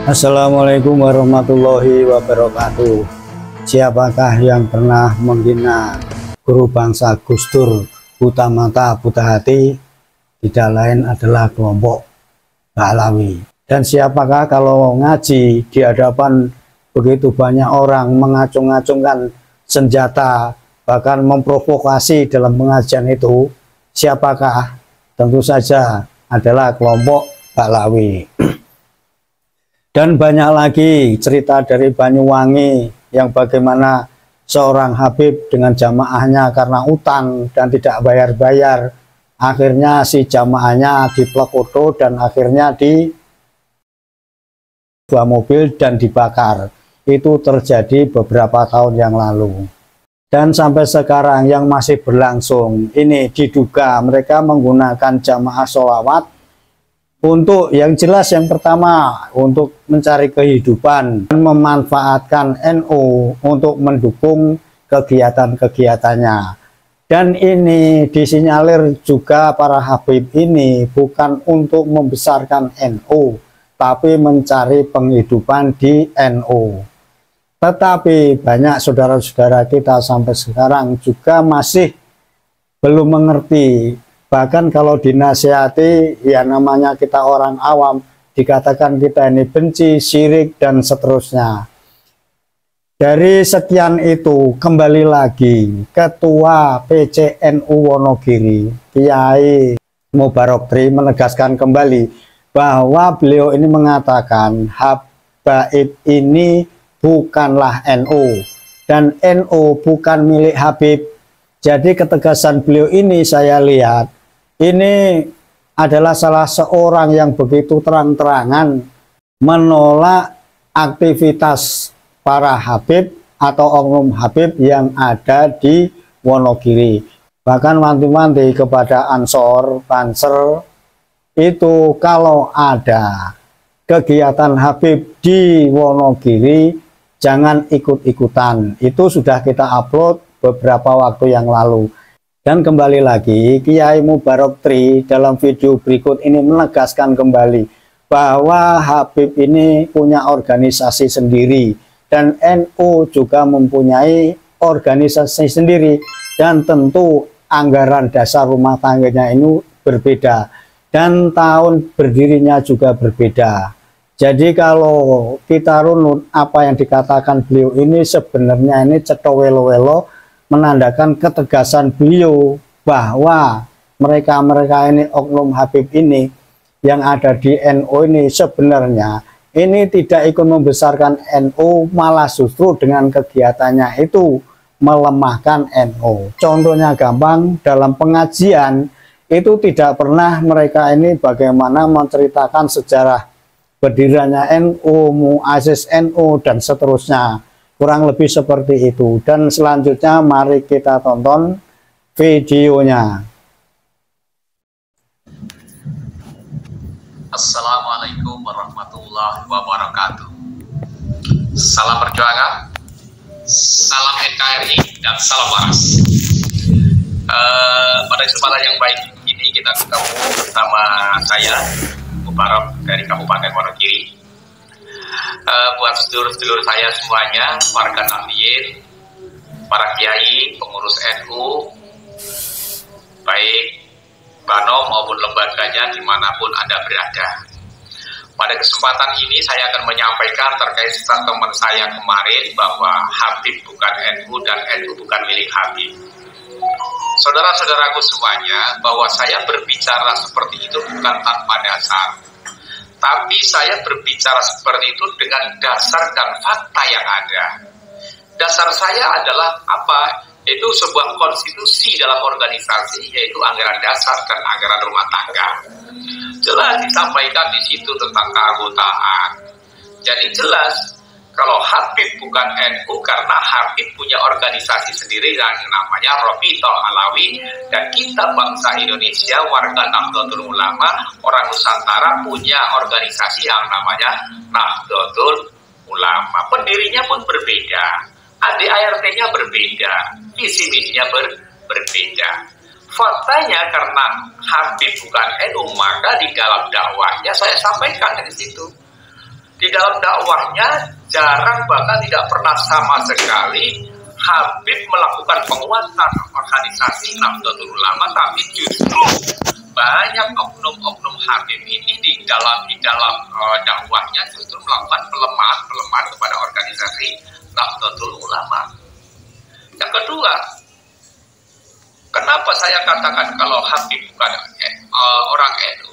Assalamualaikum warahmatullahi wabarakatuh. Siapakah yang pernah menghina guru bangsa Gus Dur, buta mata buta hati? Tidak lain adalah kelompok Pahlawi. Dan siapakah kalau ngaji di hadapan begitu banyak orang mengacung-acungkan senjata, bahkan memprovokasi dalam pengajian itu? Siapakah? Tentu saja adalah kelompok Pahlawi. Dan banyak lagi cerita dari Banyuwangi yang bagaimana seorang Habib dengan jamaahnya karena utang dan tidak bayar-bayar, akhirnya si jamaahnya diplekoto dan akhirnya di dua mobil dan dibakar. Itu terjadi beberapa tahun yang lalu. Dan sampai sekarang yang masih berlangsung, ini diduga mereka menggunakan jamaah sholawat untuk yang jelas, yang pertama untuk mencari kehidupan dan memanfaatkan NU untuk mendukung kegiatan-kegiatannya. Dan ini disinyalir juga para Habib ini bukan untuk membesarkan NU, tapi mencari penghidupan di NU. Tetapi banyak saudara-saudara kita sampai sekarang juga masih belum mengerti. Bahkan kalau dinasihati, ya namanya kita orang awam, dikatakan kita ini benci, syirik, dan seterusnya. Dari sekian itu, kembali lagi, Ketua PCNU Wonogiri, Kiai Mubarok Tri menegaskan kembali bahwa beliau ini mengatakan Habaib ini bukanlah NU, dan NU bukan milik Habib. Jadi ketegasan beliau ini saya lihat, ini adalah salah seorang yang begitu terang-terangan menolak aktivitas para Habib atau oknum Habib yang ada di Wonogiri. Bahkan wanti-wanti kepada Ansor, Banser, itu kalau ada kegiatan Habib di Wonogiri, jangan ikut-ikutan. Itu sudah kita upload beberapa waktu yang lalu. Dan kembali lagi, Kiai Mubarok Tri dalam video berikut ini menegaskan kembali bahwa Habib ini punya organisasi sendiri dan NU juga mempunyai organisasi sendiri, dan tentu anggaran dasar rumah tangganya ini berbeda dan tahun berdirinya juga berbeda. Jadi kalau kita runut apa yang dikatakan beliau ini, sebenarnya ini cetowelo-welo menandakan ketegasan beliau bahwa mereka-mereka ini, oknum Habib ini yang ada di NU ini, sebenarnya ini tidak ikut membesarkan NU, malah justru dengan kegiatannya itu melemahkan NU. Contohnya gampang, dalam pengajian itu tidak pernah mereka ini bagaimana menceritakan sejarah berdirinya NU, muassis NU, dan seterusnya. Kurang lebih seperti itu. Dan selanjutnya mari kita tonton videonya. Assalamualaikum warahmatullahi wabarakatuh. Salam perjuangan, salam NKRI, dan salam waras. Pada kesempatan yang baik ini kita ketemu bersama saya Mubarok dari Kabupaten Wonogiri. Buat sedulur-sedulur saya semuanya, warga Nahdliyin, para kiai, pengurus NU, baik Bano maupun lembaganya dimanapun Anda berada. Pada kesempatan ini saya akan menyampaikan terkait statement saya kemarin bahwa Habib bukan NU dan NU bukan milik Habib. Saudara-saudaraku semuanya, bahwa saya berbicara seperti itu bukan tanpa dasar, tapi saya berbicara seperti itu dengan dasar dan fakta yang ada. Dasar saya adalah apa? Itu sebuah konstitusi dalam organisasi, yaitu anggaran dasar dan anggaran rumah tangga. Jelas disampaikan di situ tentang keanggotaan. Jadi jelas kalau Habib bukan NU karena Habib punya organisasi sendiri yang namanya Robitoh Alawi, dan kita bangsa Indonesia, warga Nahdlatul Ulama, orang Nusantara punya organisasi yang namanya Nahdlatul Ulama. Pendirinya pun berbeda, ADART-nya berbeda, visi misinya berbeda. Faktanya karena Habib bukan NU, maka di dalam dakwahnya saya sampaikan dari situ. Di dalam dakwahnya jarang bahkan tidak pernah sama sekali Habib melakukan penguatan organisasi Nahdlatul Ulama, tapi justru banyak oknum-oknum Habib ini di dalam dakwahnya justru melakukan pelemahan kepada organisasi Nahdlatul Ulama. Yang kedua, kenapa saya katakan kalau Habib bukan orang NU?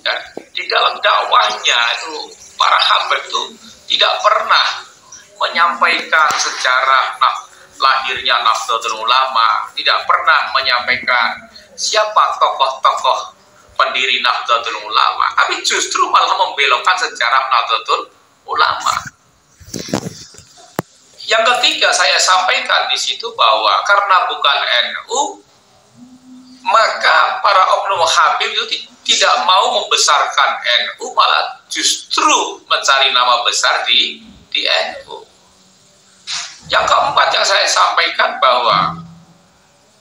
Dan di dalam dakwahnya itu para Habib itu tidak pernah menyampaikan sejarah lahirnya Nahdlatul Ulama, tidak pernah menyampaikan siapa tokoh-tokoh pendiri Nahdlatul Ulama, tapi justru malah membelokkan sejarah Nahdlatul Ulama. Yang ketiga, saya sampaikan di situ bahwa karena bukan NU, maka para oknum Habib itu tidak mau membesarkan NU, malah justru mencari nama besar di NU. Yang keempat yang saya sampaikan bahwa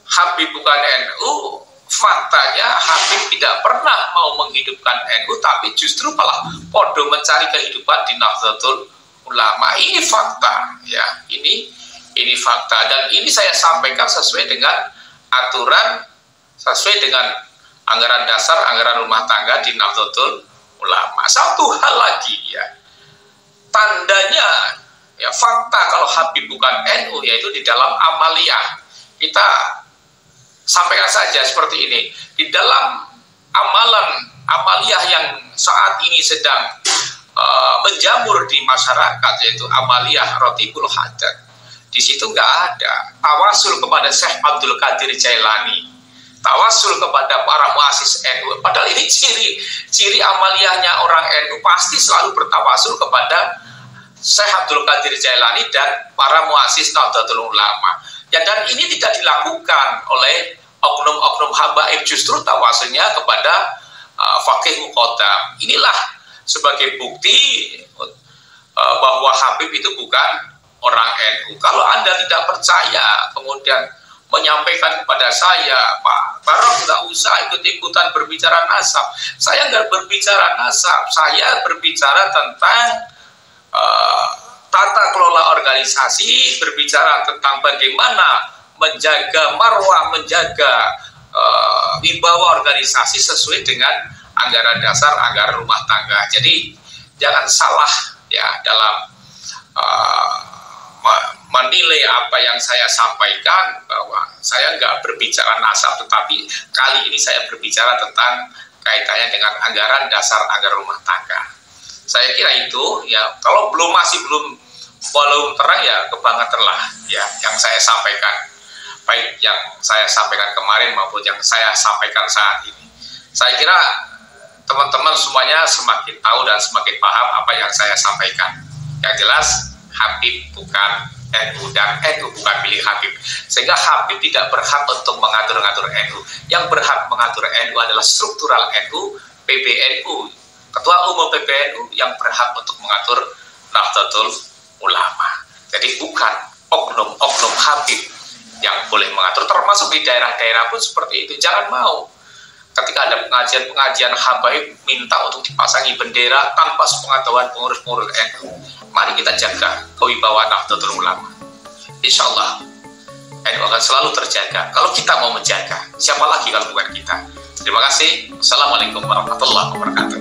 Habib bukan NU, faktanya Habib tidak pernah mau menghidupkan NU, tapi justru malah podo mencari kehidupan di Nahdlatul Ulama. Ini fakta, ya. Ini fakta, dan ini saya sampaikan sesuai dengan aturan, sesuai dengan anggaran dasar, anggaran rumah tangga di Nahdlatul Ulama. Satu hal lagi, ya, tandanya, ya, fakta kalau Habib bukan NU yaitu di dalam amaliyah. Kita sampaikan saja seperti ini. Di dalam amaliyah yang saat ini sedang menjamur di masyarakat, yaitu amaliyah Rotibul Hajat, di situ nggak ada tawasul kepada Syekh Abdul Qadir Jailani, tawasul kepada para muassis NU. Padahal ini ciri amaliyahnya orang NU, pasti selalu bertawasul kepada Syekh Abdul Qadir Jailani dan para muassis Nahdlatul Ulama. Ya, dan ini tidak dilakukan oleh oknum-oknum habaib, justru tawasulnya kepada Faqih Muqaddam. Inilah sebagai bukti bahwa Habib itu bukan orang NU. Kalau Anda tidak percaya, kemudian menyampaikan kepada saya, Pak Barok nggak usah ikut-ikutan berbicara nasab. Saya nggak berbicara nasab, saya berbicara tentang tata kelola organisasi, berbicara tentang bagaimana menjaga marwah, menjaga wibawa organisasi sesuai dengan anggaran dasar, anggaran rumah tangga. Jadi jangan salah, ya, dalam menilai apa yang saya sampaikan, bahwa saya nggak berbicara nasab, tetapi kali ini saya berbicara tentang kaitannya dengan anggaran dasar, anggaran rumah tangga. Saya kira itu, ya, kalau masih belum terang, ya, kebangetanlah, ya, yang saya sampaikan, baik yang saya sampaikan kemarin maupun yang saya sampaikan saat ini. Saya kira teman-teman semuanya semakin tahu dan semakin paham apa yang saya sampaikan. Yang jelas, Habib bukan NU dan NU bukan milik Habib, sehingga Habib tidak berhak untuk mengatur-ngatur NU. Yang berhak mengatur NU adalah struktural NU, PBNU, Ketua Umum PBNU yang berhak untuk mengatur Nahdlatul Ulama. Jadi bukan oknum-oknum Habib yang boleh mengatur, termasuk di daerah-daerah pun seperti itu. Jangan mau ketika ada pengajian habaib minta untuk dipasangi bendera tanpa sepengetahuan pengurus-pengurus NU. Mari kita jaga kewibawaan Nahdlatul Ulama. Insya Allah NU akan selalu terjaga kalau kita mau menjaga. Siapa lagi kalau bukan kita? Terima kasih. Assalamualaikum warahmatullahi wabarakatuh.